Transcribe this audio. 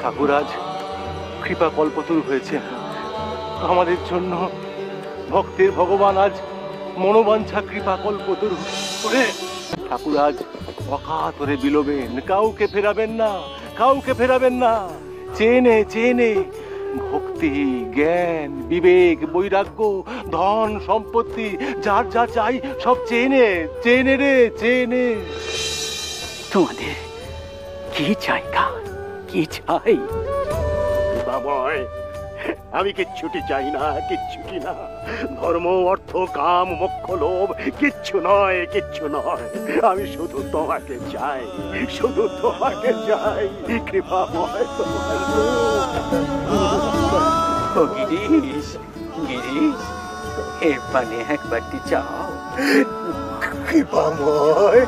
ঠাকুর আজ কৃপা কল্পতরু হয়েছেন আমাদের জন্য। ভক্তের ভগবান আজ মনোবাঞ্ছা কৃপা কল্পতরু করে ঠাকুর আজ অকাতরে বিলোবেন। কাউকে ফেরাবেন না, কাউকে ফেরাবেন না। চেনে চেনে ভক্তি, জ্ঞান, বিবেক, বৈরাগ্য, ধন সম্পত্তি, যার যা চাই সব চেনে চেনে রে চেনে। তোমাদের কি চাই গা, কি চাই? বাবায়, আমি কিচ্ছুটি চাই না, কিচ্ছুটি না। ধর্ম, অর্থ, কাম, মোক্ষ, লোভ কিচ্ছু নয়, কিচ্ছু নয়। আমি শুধু তোমাকে চাই, শুধু তোমাকে চাই। কৃপাময় তোমার ও গিরিশ, গিরিশ, এ পানে একবারটি চাও। কৃপাময়।